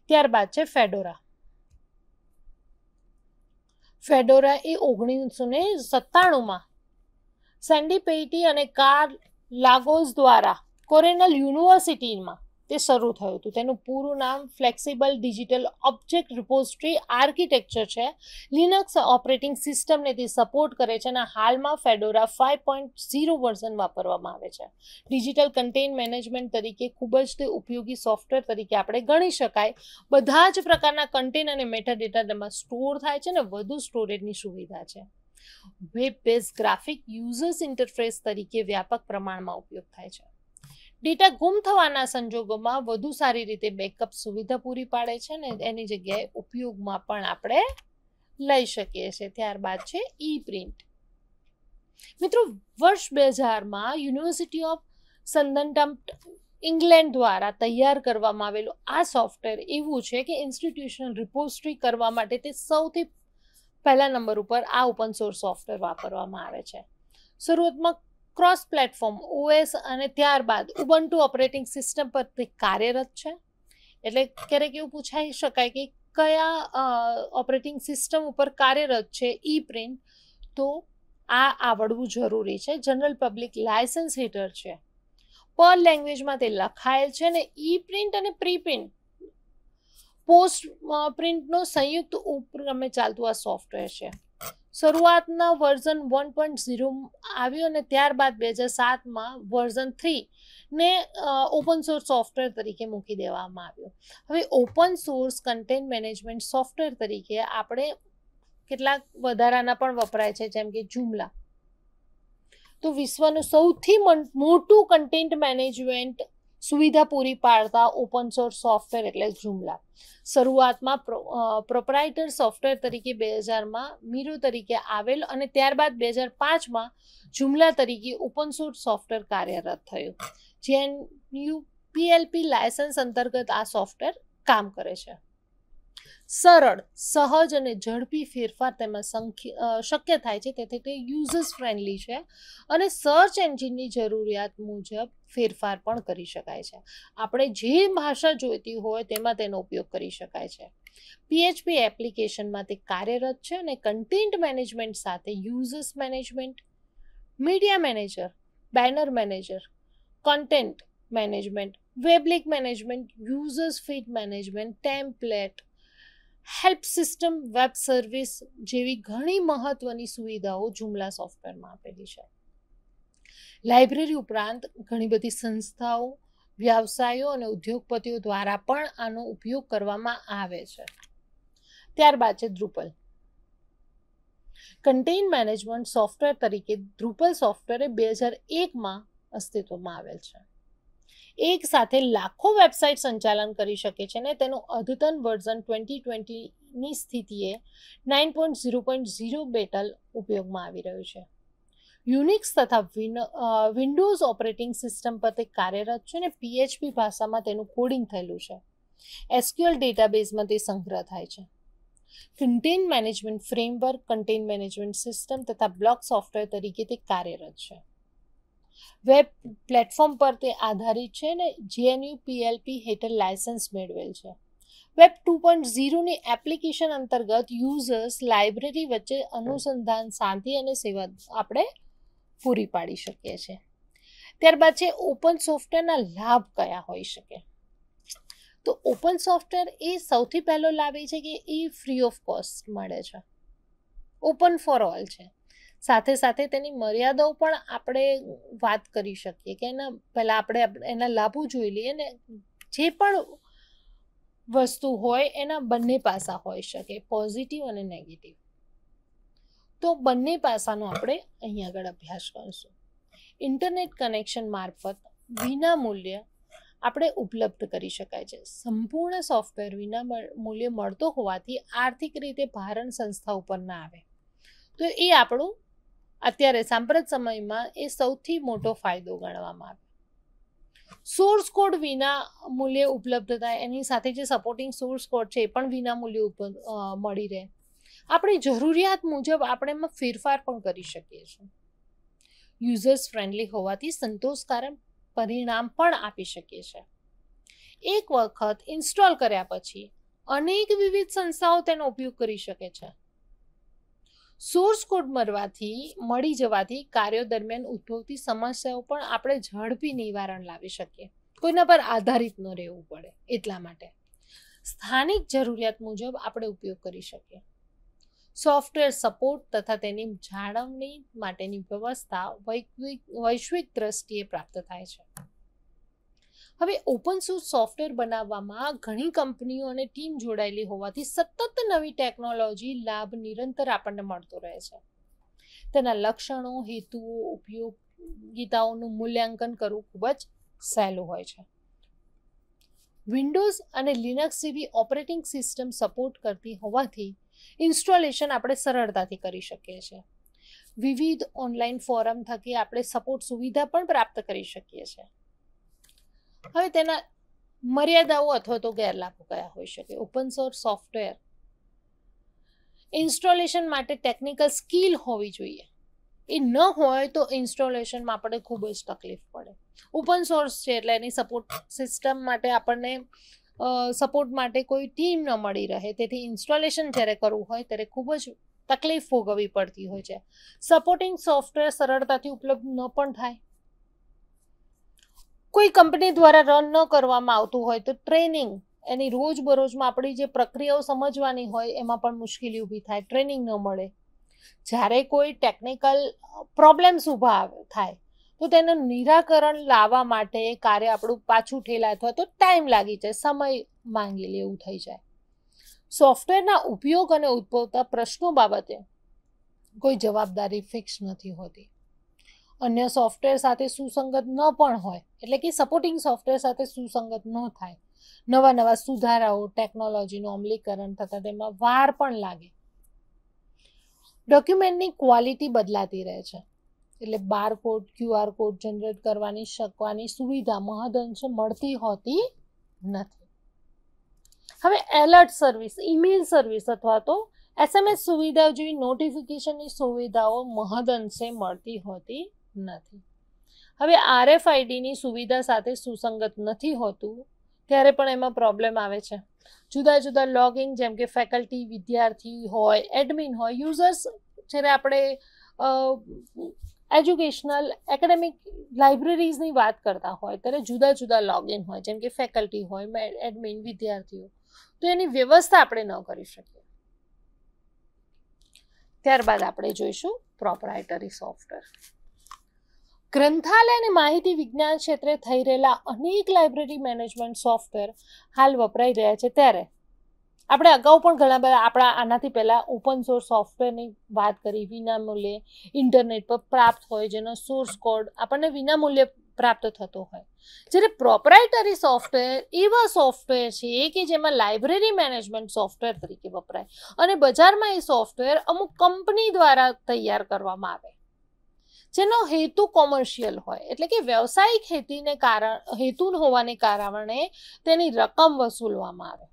ત્યારબાદ છે ફેડોરા. ફેડોરા એ 1997માં સેન્ડી પેઇટી અને કાર્લ લાગોસ દ્વારા કોરેનલ યુનિવર્સિટીમાં તે શરૂ થયું હતું. તેનું પૂરું નામ flexible digital object repository architecture છે. લિનક્સ ઓપરેટિંગ સિસ્ટમને તે સપોર્ટ કરે છે અને હાલમાં ફેડોરા 5.0 વર્ઝન વાપરવામાં આવે છે. ડિજિટલ કન્ટેન્ટ મેનેજમેન્ટ તરીકે ખૂબ જ તે ઉપયોગી સોફ્ટવેર તરીકે આપણે ગણી શકાય. બધા જ પ્રકારના કન્ટેન્ટ અને મેટાડેટા તેમાં સ્ટોર થાય છે અને વધુ સ્ટોરેજની સુવિધા છે. Web base graphic users interface તરીકે વ્યાપક પ્રમાણમાં ઉપયોગ થાય છે. ડેટા ગુમ થવાના સંજોગોમાં વધુ સારી રીતે બેકઅપ સુવિધા પૂરી પાડે છે ને એની જગ્યાએ ઉપયોગમાં પણ આપણે લઈ શકીએ છીએ. ત્યારબાદ છે ઈ પ્રિન્ટ. મિત્રો, વર્ષ 2000માં યુનિવર્સિટી ઓફ સધર્નટન ઇંગ્લેન્ડ દ્વારા તૈયાર કરવામાં આવેલું આ સોફ્ટવેર એવું છે કે ઇન્સ્ટિટ્યુશનલ રિપોઝિટરી કરવા માટે તે સૌથી પહેલા નંબર ઉપર આ ઓપન સોર્સ સોફ્ટવેર વાપરવામાં આવે છે. શરૂઆતમાં ક્રોસ પ્લેટફોર્મ OS અને ત્યારબાદ ઉબુન્ટુ ઓપરેટિંગ સિસ્ટમ પર તે કાર્યરત છે. એટલે ક્યારેક એવું પૂછાઈ શકાય કે કયા ઓપરેટિંગ સિસ્ટમ ઉપર કાર્યરત છે ઈ પ્રિન્ટ, તો આ આવડવું જરૂરી છે. જનરલ પબ્લિક લાયસન્સ હેઠળ છે. પર લેંગ્વેજમાં તે લખાયેલ છે અને ઈ પ્રિન્ટ અને પ્રીપ્રિન્ટ પોસ્ટ પ્રિન્ટનો સંયુક્ત ઉપક્રમે ચાલતું આ સોફ્ટવેર છે. શરૂઆતના વર્ઝન 1.0 આવ્યું અને ત્યારબાદ 2007માં વર્ઝન 3 ને ઓપન સોર્સ સોફ્ટવેર તરીકે મૂકી દેવામાં આવ્યું. હવે open source content management software તરીકે આપણે કેટલાક વધારાના પણ વપરાય છે, જેમ કે Joomla. તો વિશ્વનું સૌથી મોટું કન્ટેન્ટ મેનેજમેન્ટ સુવિધા પૂરી પાડતા ઓપન સોર્સ સોફ્ટવેર એટલે Joomla. શરૂઆતમાં પ્રોપ્રાઇટર સોફ્ટવેર તરીકે 2000માં મીરો તરીકે આવેલ અને ત્યારબાદ 2005માં Joomla તરીકે ઓપન સોર્સ સોફ્ટવેર કાર્યરત થયું. GNU PLP લાયસન્સ અંતર્ગત આ સોફ્ટવેર કામ કરે છે. સરળ, સહજ અને ઝડપી ફેરફાર તેમાં શક્ય થાય છે, તેથી તે યુઝર્સ ફ્રેન્ડલી છે અને સર્ચ એન્જિનની જરૂરિયાત મુજબ ફેરફાર પણ કરી શકાય છે. આપણે જે ભાષા જોઈતી હોય તેમાં તેનો ઉપયોગ કરી શકાય છે. PHP એપ્લિકેશનમાં તે કાર્યરત છે અને કન્ટેન્ટ મેનેજમેન્ટ સાથે users management, media manager, banner manager, content management, web link management, users feed management, template, help system, web service જેવી ઘણી મહત્વની સુવિધાઓ Joomla સોફ્ટવેરમાં આપેલી છે. લાઇબ્રેરી ઉપરાંત ઘણી બધી સંસ્થાઓ, વ્યવસાયો અને ઉદ્યોગપતિઓ દ્વારા પણ આનો ઉપયોગ કરવામાં આવે છે. ત્યારબાદ છે Drupal. કન્ટેન્ટ મેનેજમેન્ટ સોફ્ટવેર તરીકે Drupal સોફ્ટવેર 2001માં અસ્તિત્વમાં આવેલ છે. એક સાથે લાખો વેબસાઇટ સંચાલન કરી શકે છે અને તેનું અદ્યતન વર્ઝન 2020ની સ્થિતિએ 9.0.0 બેટલ ઉપયોગમાં આવી રહ્યું છે. યુનિક્સ તથા વિન્ડોઝ ઓપરેટિંગ સિસ્ટમ પર તે કાર્યરત છે અને PHP ભાષામાં તેનું કોડિંગ થયેલું છે. SQL ડેટાબેઝમાં તે સંગ્રહ થાય છે. Content management framework, content management system તથા બ્લોક સોફ્ટવેર તરીકે તે કાર્યરત છે. વેબ પ્લેટફોર્મ પર તે આધારિત છે અને GNU PLP હેઠળ લાયસન્સ મેળવેલ છે. વેબ 2.0ની એપ્લિકેશન અંતર્ગત યુઝર્સ લાઇબ્રેરી વચ્ચે અનુસંધાન, શાંતિ અને સેવા આપણે પૂરી પાડી શકીએ છીએ. ત્યારબાદ છે ઓપન સોફ્ટવેરના લાભ કયા હોઈ શકે. તો ઓપન સોફ્ટવેર એ સૌથી પહેલો લાભ એ છે કે એ ફ્રી ઓફ કોસ્ટ મળે છે, ઓપન ફોર ઓલ છે. સાથે સાથે તેની મર્યાદાઓ પણ આપણે વાત કરી શકીએ કે એના પહેલાં આપણે એના લાભો જોઈ લઈએ ને જે પણ વસ્તુ હોય એના બંને પાસા હોઈ શકે, પોઝિટિવ અને નેગેટિવ. તો બંને પાસાનો આપણે અહીં આગળ અભ્યાસ કરીશું. ઇન્ટરનેટ કનેક્શન મારફત વિના મૂલ્ય આપણે ઉપલબ્ધ કરી શકાય છે. સંપૂર્ણ સોફ્ટવેર વિના મૂલ્ય મળતો હોવાથી આર્થિક રીતે ભારણ સંસ્થા ઉપર ના આવે. તો એ આપણું અત્યારે સાંપ્રત સમયમાં એ સૌથી મોટો ફાયદો ગણવામાં આવે. સોર્સ કોડ વિના મૂલ્યે ઉપલબ્ધ થાય, એની સાથે જે સપોર્ટિંગ સોર્સ કોડ છે એ પણ વિના મૂલ્યે મળી રહે. આપણી જરૂરિયાત મુજબ આપણે એમાં ફેરફાર પણ કરી શકીએ છીએ. યુઝર્સ ફ્રેન્ડલી હોવાથી સંતોષકારક પરિણામ પણ આપી શકીએ છીએ. એક વખત ઇન્સ્ટોલ કર્યા પછી અનેક વિવિધ સંસ્થાઓ તેનો ઉપયોગ કરી શકે છે. સોર્સ કોડ મળી જવાથી કાર્યો દરમિયાન ઉદ્ભવતી સમસ્યાઓ પણ આપણે ઝડપી નિવારણ લાવી શકીએ. કોઈના પર આધારિત ન રહેવું પડે એટલા માટે સ્થાનિક જરૂરિયાત મુજબ આપણે ઉપયોગ કરી શકીએ. સોફ્ટવેર સપોર્ટ તથા તેની જાળવણી માટેની વ્યવસ્થા વૈશ્વિક દ્રષ્ટિએ પ્રાપ્ત થાય છે. હવે ઓપન સોર્સ સોફ્ટવેર બનાવવામાં ઘણી કંપનીઓ અને ટીમ જોડાયેલી હોવાથી સતત નવી ટેકનોલોજી લાભ નિરંતર આપણને મળતો રહે છે. તેના લક્ષણો, હેતુઓ, ઉપયોગિતાઓનું મૂલ્યાંકન કરવું ખૂબ જ સહેલું હોય છે. વિન્ડોઝ અને લિનક્સ જેવી ઓપરેટિંગ સિસ્ટમ સપોર્ટ કરતી હોવાથી ઇન્સ્ટોલેશન આપણે સરળતાથી કરી શકીએ છીએ. વિવિધ ઓનલાઈન ફોરમ થકી આપણે સપોર્ટ સુવિધા પણ પ્રાપ્ત કરી શકીએ છીએ. હવે તેના મર્યાદાઓ અથવા તો ગેરલાભો કયા હોઈ શકે? ઓપન સોર્સ સોફ્ટવેર ઇન્સ્ટોલેશન માટે ટેકનિકલ સ્કિલ હોવી જોઈએ. એ ન હોય તો ઇન્સ્ટોલેશનમાં આપણે ખૂબ જ તકલીફ પડે. ઓપન સોર્સ છે એટલે એની સપોર્ટ સિસ્ટમ માટે આપણને સપોર્ટ માટે કોઈ ટીમ ન મળી રહે, તેથી ઇન્સ્ટોલેશન જ્યારે કરવું હોય ત્યારે ખૂબ જ તકલીફ ભોગવવી પડતી હોય છે. સપોર્ટિંગ સોફ્ટવેર સરળતાથી ઉપલબ્ધ ન પણ થાય. કોઈ કંપની દ્વારા રન ન કરવામાં આવતું હોય તો ટ્રેનિંગ, એની રોજબરોજમાં આપણી જે પ્રક્રિયાઓ સમજવાની હોય એમાં પણ મુશ્કેલી ઊભી થાય, ટ્રેનિંગ ન મળે. જ્યારે કોઈ ટેકનિકલ પ્રોબ્લેમ્સ ઊભા થાય તો તેનું નિરાકરણ લાવવા માટે કાર્ય આપણું પાછું ઠેલાય અથવા તો ટાઈમ લાગી જાય, સમય માંગી લે એવું થઈ જાય. સોફ્ટવેરના ઉપયોગ અને ઉદ્ભવતા પ્રશ્નો બાબતે કોઈ જવાબદારી ફિક્સ નથી હોતી. અન્ય સોફ્ટવેર સાથે સુસંગત ન પણ હોય, એટલે કે સપોર્ટિંગ સોફ્ટવેર સાથે સુસંગત ન થાય. નવા સુધારાઓ, ટેકનોલોજીનું અમલીકરણ થતાં તેમાં વાર પણ લાગે. ડોક્યુમેન્ટની ક્વોલિટી બદલાતી રહે છે, એટલે બારકોડ, QR કોડ જનરેટ શકવાની સુવિધા મહદઅંશે મળતી હોતી નથી. હવે એલર્ટ સર્વિસ, ઈમેલ સર્વિસ અથવા તો SMS સુવિધાઓ જેવી નોટિફિકેશનની સુવિધાઓ મહદઅંશે મળતી હોતી નથી. હવે RFIDની સુવિધા સાથે સુસંગત નથી હોતું ત્યારે પણ એમાં પ્રોબ્લેમ આવે છે. જુદા લોગિન, જેમ કે ફેકલ્ટી, વિદ્યાર્થી હોય, એડમિન હોય, યુઝર્સ જ્યારે આપણે એજ્યુકેશનલ એકેડેમિક લાઇબ્રેરીઝની વાત કરતા હોય ત્યારે જુદા લોગિન હોય, જેમ કે ફેકલ્ટી હોય, એડમિન, વિદ્યાર્થીઓ, તો એની વ્યવસ્થા આપણે ન કરી શકીએ. ત્યારબાદ આપણે જોઈશું પ્રોપ્રાઇટરી સોફ્ટવેર. ગ્રંથાલય અને માહિતી વિજ્ઞાન ક્ષેત્રે થઈ રહેલા અનેક લાઇબ્રેરી મેનેજમેન્ટ સોફ્ટવેર હાલ વપરાઈ રહ્યા છે. ત્યારે આપણે અગાઉ પણ ઘણા બધા આનાથી પહેલાં ઓપન સોર્સ સોફ્ટવેરની વાત કરી, વિનામૂલ્યે ઇન્ટરનેટ પર પ્રાપ્ત હોય, જેનો સોર્સ કોડ આપણને વિનામૂલ્યે પ્રાપ્ત થતો હોય. જ્યારે પ્રોપ્રાઇટરી સોફ્ટવેર એવા સોફ્ટવેર છે કે જેમાં લાઇબ્રેરી મેનેજમેન્ટ સોફ્ટવેર તરીકે વપરાય અને બજારમાં એ સોફ્ટવેર અમુક કંપની દ્વારા તૈયાર કરવામાં આવે, જેનો હેતુ કોમર્શિયલ હોય, એટલે કે વ્યવસાયિક હેતુ હોવાને કારણે તેની રકમ વસૂલવામાં આવે,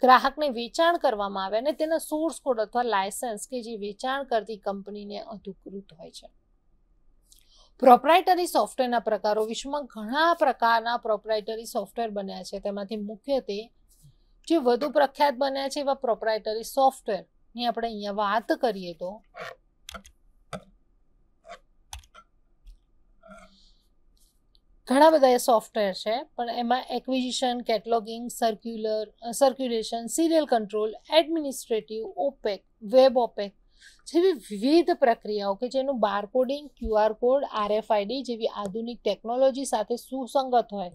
ગ્રાહકને વેચાણ કરવામાં આવે અને તેના સોર્સ કોડ અથવા લાયસન્સ કે જે વેચાણ કરતી કંપનીને અધિકૃત હોય છે. પ્રોપ્રાઇટરી સોફ્ટવેરના પ્રકારો. વિશ્વમાં ઘણા પ્રકારના પ્રોપ્રાઇટરી સોફ્ટવેર બન્યા છે. તેમાંથી મુખ્યત્વે જે વધુ પ્રખ્યાત બન્યા છે એવા પ્રોપ્રાઇટરી સોફ્ટવેરની આપણે અહીંયા વાત કરીએ તો ઘણા બધા સોફ્ટવેર છે, પણ એમાં acquisition, cataloguing, circulation, serial control, administrative, OPAC, web OPAC, જેવી વિવિધ પ્રક્રિયાઓ કે જેનું બારકોડિંગ, QR કોડ, RFID જેવી આધુનિક ટેકનોલોજી સાથે સુસંગત હોય,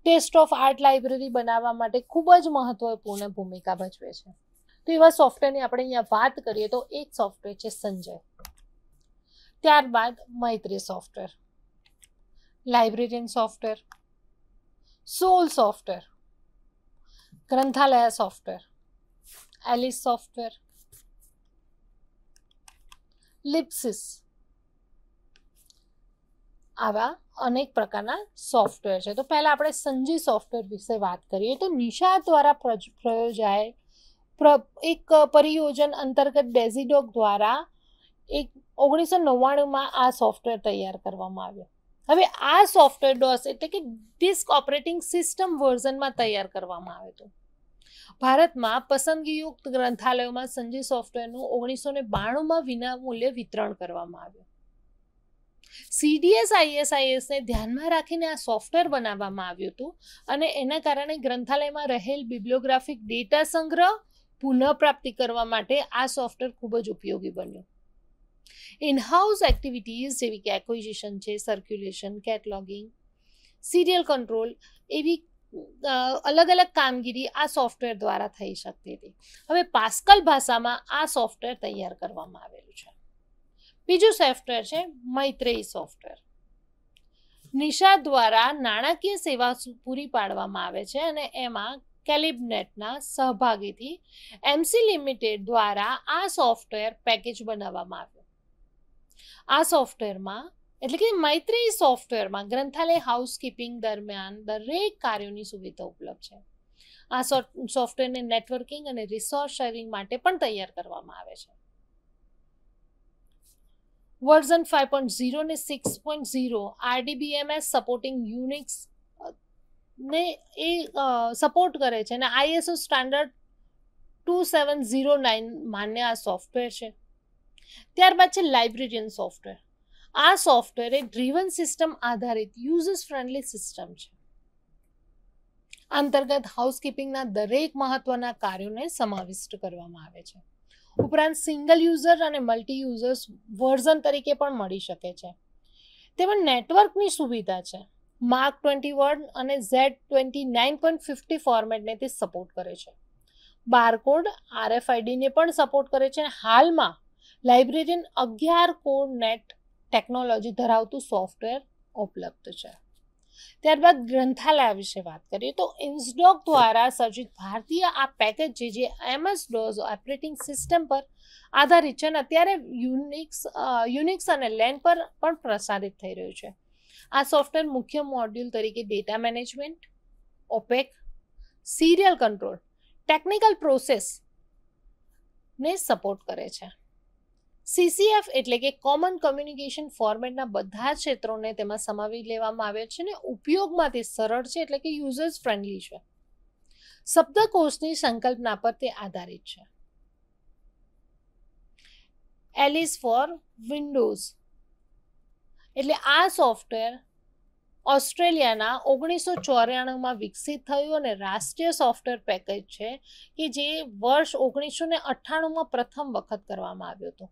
ટેસ્ટ ઓફ આર્ટ લાઇબ્રેરી બનાવવા માટે ખૂબ જ મહત્વપૂર્ણ ભૂમિકા ભજવે છે. તો એવા સોફ્ટવેરની આપણે અહીંયા વાત કરીએ તો એક સોફ્ટવેર છે સંજય. ત્યારબાદ મૈત્રી સોફ્ટવેર, લાઇબ્રેરિયન સોફ્ટવેર, સોલ સોફ્ટવેર, ગ્રંથાલયા સોફ્ટવેર, એલિસ સોફ્ટવેર, લિપ્સિસ, આવા અનેક પ્રકારના સોફ્ટવેર છે. તો પહેલાં આપણે સંજય સોફ્ટવેર વિશે વાત કરીએ તો નિષાદ દ્વારા પ્રયોજાયેલ એક પરિયોજન અંતર્ગત ડેઝીડોગ દ્વારા 1999માં આ સોફ્ટવેર તૈયાર કરવામાં આવ્યો. હવે આ સોફ્ટવેર DOS એટલે કે ડિસ્ક ઓપરેટિંગ સિસ્ટમ વર્ઝનમાં તૈયાર કરવામાં આવ્યું હતું. ભારતમાં પસંદગીયુક્ત ગ્રંથાલયોમાં સંજય સોફ્ટવેરનું 1992માં વિનામૂલ્યે વિતરણ કરવામાં આવ્યું. CDS ISISને ધ્યાનમાં રાખીને આ સોફ્ટવેર બનાવવામાં આવ્યું હતું અને એના કારણે ગ્રંથાલયમાં રહેલ બિબ્લિયોગ્રાફિક ડેટા સંગ્રહ પુનઃપ્રાપ્તિ કરવા માટે આ સોફ્ટવેર ખૂબ જ ઉપયોગી બન્યું. ઇનહાઉસ એક્ટિવિટીઝ જેવી કે એક્વિઝિશન છે, સર્ક્યુલેશન, કેટલોગિંગ, સિરિયલ કંટ્રોલ એવી અલગ અલગ કામગીરી આ સોફ્ટવેર દ્વારા થઈ શકતી હતી. હવે પાસ્કલ ભાષામાં આ સોફ્ટવેર તૈયાર કરવામાં આવેલું છે. બીજું સોફ્ટવેર છે મૈત્રેયી સોફ્ટવેર. નિષાદ દ્વારા નાણાકીય સેવા પૂરી પાડવામાં આવે છે અને એમાં કેલિબનેટના સહભાગીથી MC લિમિટેડ દ્વારા આ સોફ્ટવેર પેકેજ બનાવવામાં આવ્યું. આ સોફ્ટવેરમાં એટલે કે મૈત્રેયી સોફ્ટવેરમાં ગ્રંથાલય હાઉસકીપિંગ દરમિયાન દરેક કાર્યોની સુવિધા ઉપલબ્ધ છે. આ સોફ્ટવેરને નેટવર્કિંગ અને રિસોર્સ શેરિંગ માટે પણ તૈયાર કરવામાં આવે છે. વર્ઝન 5.0 ને 6.0 RDBMS સપોર્ટિંગ યુનિક્સ ને એ સપોર્ટ કરે છે અને ISO સ્ટાન્ડર્ડ 2709 માન્ય આ સોફ્ટવેર છે. ત્યારબાદ છે લાઇબ્રેરિયન સોફ્ટવેર. આ સોફ્ટવેર એ ડ્રીવન સિસ્ટમ આધારિત યુઝર્સ ફ્રેન્ડલી સિસ્ટમ છે. અંતર્ગત હાઉસકીપિંગના દરેક મહત્વના કાર્યોને સમાવિષ્ટ કરવામાં આવે છે. ઉપરાંત સિંગલ યુઝર અને મલ્ટી યુઝર્સ વર્ઝન તરીકે પણ મળી શકે છે. તેમાં નેટવર્કની સુવિધા છે. માર્ક 21 અને Z29.50 ફોર્મેટને તે સપોર્ટ કરે છે. બારકોડ RFIDને પણ સપોર્ટ કરે છે. હાલમાં લાઇબ્રેરિયન 11 કોડ નેટ ટેકનોલોજી ધરાવતું સોફ્ટવેર ઉપલબ્ધ છે. ત્યારબાદ ગ્રંથાલય વિશે વાત કરીએ તો ઇન્સડોક દ્વારા સર્જિત ભારતીય આ પેકેજ જે MS-DOS ઓપરેટિંગ સિસ્ટમ પર આધારિત છે અને અત્યારે યુનિક્સ અને લેન પર પણ પ્રસારિત થઈ રહ્યું છે. આ સોફ્ટવેર મુખ્ય મોડ્યુલ તરીકે data management, OPEC, serial control, technical પ્રોસેસને સપોર્ટ કરે છે. CCF એટલે કે કોમન કમ્યુનિકેશન ફોર્મેટના બધા ક્ષેત્રોને તેમાં સમાવી લેવામાં આવે છે અને ઉપયોગમાં તે સરળ છે એટલે કે યુઝર્સ ફ્રેન્ડલી છે. શબ્દકોશની સંકલ્પના પર તે આધારિત છે. એલિસ ફોર વિન્ડોઝ એટલે આ સોફ્ટવેર ઓસ્ટ્રેલિયાના 1994માં વિકસિત થયું અને રાષ્ટ્રીય સોફ્ટવેર પેકેજ છે કે જે વર્ષ 1998માં પ્રથમ વખત કરવામાં આવ્યું હતું.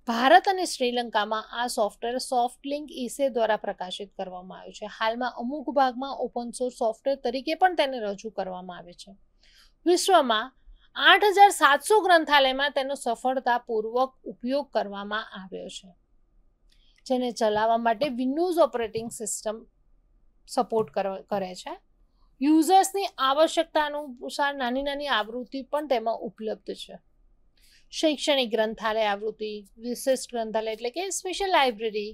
ભારત અને શ્રીલંકામાં આ સોફ્ટવેર સોફ્ટલિંક ઇસે દ્વારા પ્રકાશિત કરવામાં આવ્યું છે. હાલમાં અમુક ભાગમાં ઓપન સોર્સ સોફ્ટવેર તરીકે પણ તેને રજૂ કરવામાં આવે છે. વિશ્વમાં 8700 ગ્રંથાલયમાં તેનો સફળતાપૂર્વક ઉપયોગ કરવામાં આવ્યો છે, જેને ચલાવવા માટે વિન્ડોઝ ઓપરેટિંગ સિસ્ટમ સપોર્ટ કરે છે. યુઝર્સની આવશ્યકતા અનુસાર નાની નાની આવૃત્તિ પણ તેમાં ઉપલબ્ધ છે. શૈક્ષણિક ગ્રંથાલય આવૃત્તિ, વિશિષ્ટ ગ્રંથાલય એટલે કે સ્પેશિયલ લાઇબ્રેરી,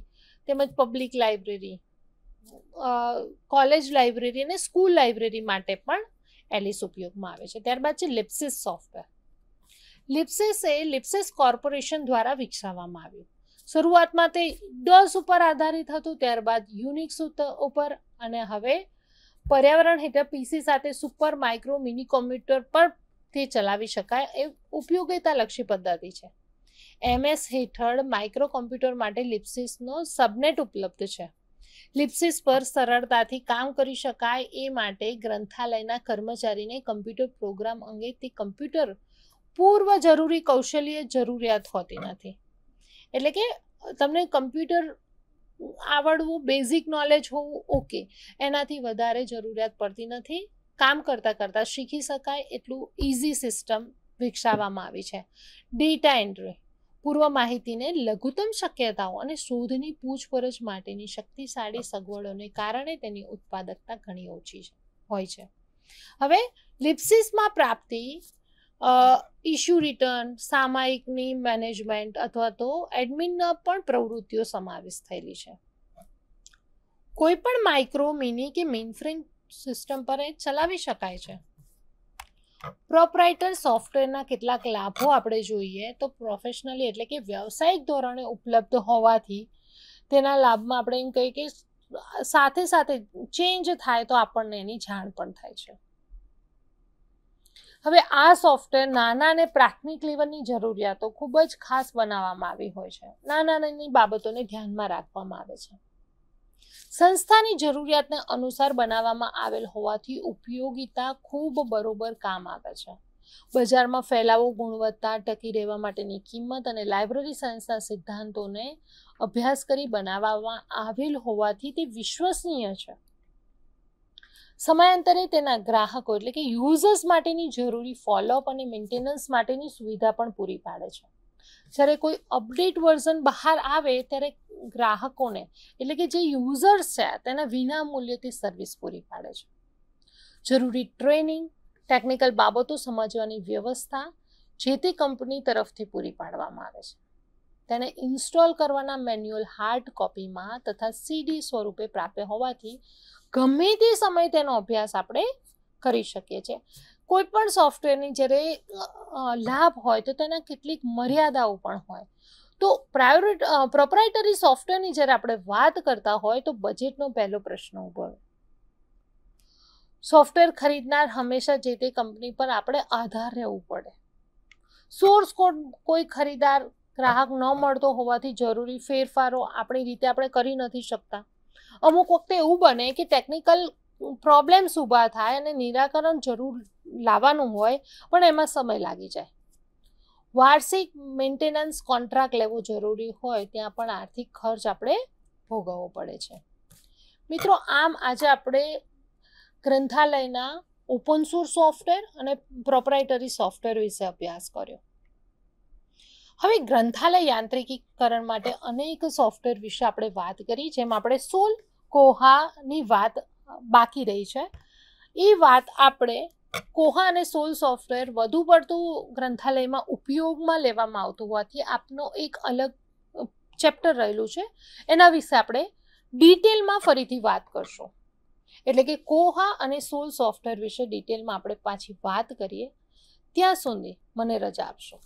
તેમજ પબ્લિક લાઇબ્રેરી, કોલેજ લાઇબ્રેરી અને સ્કૂલ લાઇબ્રેરી માટે પણ એલિસ ઉપયોગમાં આવે છે. ત્યારબાદ છે લિપ્સિસ સોફ્ટવેર. લિપ્સિસ એ લિપ્સિસ કોર્પોરેશન દ્વારા વિકસાવવામાં આવ્યું. શરૂઆતમાં તે DOS ઉપર આધારિત હતું, ત્યારબાદ યુનિક્સ ઉપર અને હવે પર્યાવરણ હેઠળ PC સાથે સુપર માઇક્રો મિની કોમ્પ્યુટર પર તે ચલાવી શકાય એ ઉપયોગિતાલક્ષી પદ્ધતિ છે. MS હેઠળ માઇક્રો કોમ્પ્યુટર માટે લિપ્સિસનો સબનેટ ઉપલબ્ધ છે. લિપ્સિસ પર સરળતાથી કામ કરી શકાય એ માટે ગ્રંથાલયના કર્મચારીને કમ્પ્યુટર પ્રોગ્રામ અંગે તે કમ્પ્યુટર પૂર્વ જરૂરી કૌશલ્ય જરૂરિયાત હોતી નથી. એટલે કે તમને કમ્પ્યુટર આવડવું, બેઝિક નોલેજ હોવું ઓકે, એનાથી વધારે જરૂરિયાત પડતી નથી. કામ કરતાં કરતાં શીખી શકાય એટલું ઇઝી સિસ્ટમ વિકસાવવામાં આવી છે. ડેટા એન્ટ્રી પૂર્વ માહિતીને લઘુત્તમ શક્યતાઓ અને શોધની પૂછપરછ માટેની શક્તિશાળી સગવડોને કારણે તેની ઉત્પાદકતા ઘણી ઓછી હોય છે. હવે લિપ્સિસમાં પ્રાપ્તિ, ઇશ્યુ રિટર્ન, સામાયિકની મેનેજમેન્ટ અથવા તો એડમિનના પણ પ્રવૃત્તિઓ સમાવેશ થયેલી છે. કોઈ પણ માઇક્રો, મિની કે મેઇનફ્રેમ સિસ્ટમ પર એ ચલાવી શકાય છે. પ્રોપ્રાઇટર સોફ્ટવેરના કેટલાક લાભો આપણે જોઈએ તો પ્રોફેશનલી એટલે કે વ્યવસાયિક ધોરણે ઉપલબ્ધ હોવાથી તેના લાભમાં આપણે એમ કહીએ કે સાથે સાથે ચેન્જ થાય તો આપણને એની જાણ પણ થાય છે. હવે આ સોફ્ટવેર નાના અને પ્રાથમિક લેવલની જરૂરિયાતો ખૂબ જ ખાસ બનાવવામાં આવી હોય છે. નાની બાબતોને ધ્યાનમાં રાખવામાં આવે છે. સંસ્થાની જરૂરિયાતને અનુસાર બનાવવામાં આવેલ હોવાથી ઉપયોગિતા ખૂબ બરોબર કામ આવે છે. બજારમાં ફેલાવો, ગુણવત્તા, ટકી રહેવા માટેની કિંમત અને લાઇબ્રેરી સાયન્સના સિદ્ધાંતોને અભ્યાસ કરી બનાવવામાં આવેલ હોવાથી તે વિશ્વસનીય છે. સમયાંતરે તેના ગ્રાહકો એટલે કે યુઝર્સ માટેની જરૂરી ફોલોઅપ અને મેન્ટેનન્સ માટેની સુવિધા પણ પૂરી પાડે છે. જ્યારે કોઈ અપડેટ વર્ઝન બહાર આવે ત્યારે ગ્રાહકોને એટલે કે જે યુઝર્સ છે તેના વિના મૂલ્યથી સર્વિસ પૂરી પાડે છે. જરૂરી ટ્રેનિંગ, ટેકનિકલ બાબતો સમજવાની વ્યવસ્થા જે તે કંપની તરફથી પૂરી પાડવામાં આવે છે. તેને ઇન્સ્ટોલ કરવાના મેન્યુઅલ હાર્ડ કોપીમાં તથા CD સ્વરૂપે પ્રાપ્ય હોવાથી ગમે તે સમયે તેનો અભ્યાસ આપણે કરી શકીએ છીએ. કોઈ પણ સોફ્ટવેરની જ્યારે લાભ હોય તો તેના કેટલીક મર્યાદાઓ પણ હોય. તો પ્રોપ્રાઇટરી સોફ્ટવેરની જ્યારે આપણે વાત કરતા હોય તો બજેટનો પહેલો પ્રશ્ન ઊભો હોય. સોફ્ટવેર ખરીદનાર હંમેશા જે તે કંપની પર આપણે આધાર રહેવું પડે. સોર્સ કોડ કોઈ ખરીદાર ગ્રાહક ન મળતો હોવાથી જરૂરી ફેરફારો આપણી રીતે આપણે કરી નથી શકતા. અમુક વખતે એવું બને કે ટેકનિકલ પ્રોબ્લેમ્સ ઊભા થાય અને નિરાકરણ જરૂર લાવવાનું હોય પણ એમાં સમય લાગી જાય. વાર્ષિક મેન્ટેનન્સ કોન્ટ્રાક્ટ લેવો જરૂરી હોય ત્યાં પણ આર્થિક ખર્ચ આપણે ભોગવવો પડે છે. મિત્રો, આમ આજે આપણે ગ્રંથાલયના ઓપન સોર્સ સોફ્ટવેર અને પ્રોપ્રાઇટરી સોફ્ટવેર વિશે અભ્યાસ કર્યો. હવે ગ્રંથાલય યાંત્રિકીકરણ માટે અનેક સોફ્ટવેર વિશે આપણે વાત કરી, જેમ આપણે સોલ, કોહાની વાત બાકી રહી છે. એ વાત આપણે કોહા અને સોલ સોફ્ટવેર વધુ પડતું ગ્રંથાલયમાં ઉપયોગમાં લેવામાં આવતું હોવાથી આપનો એક અલગ ચેપ્ટર રહેલું છે, એના વિશે આપણે ડિટેલમાં ફરીથી વાત કરશું. એટલે કે કોહા અને સોલ સોફ્ટવેર વિશે ડિટેલમાં આપણે પાછી વાત કરીએ. ત્યાં સુધી મને રજા આપશો.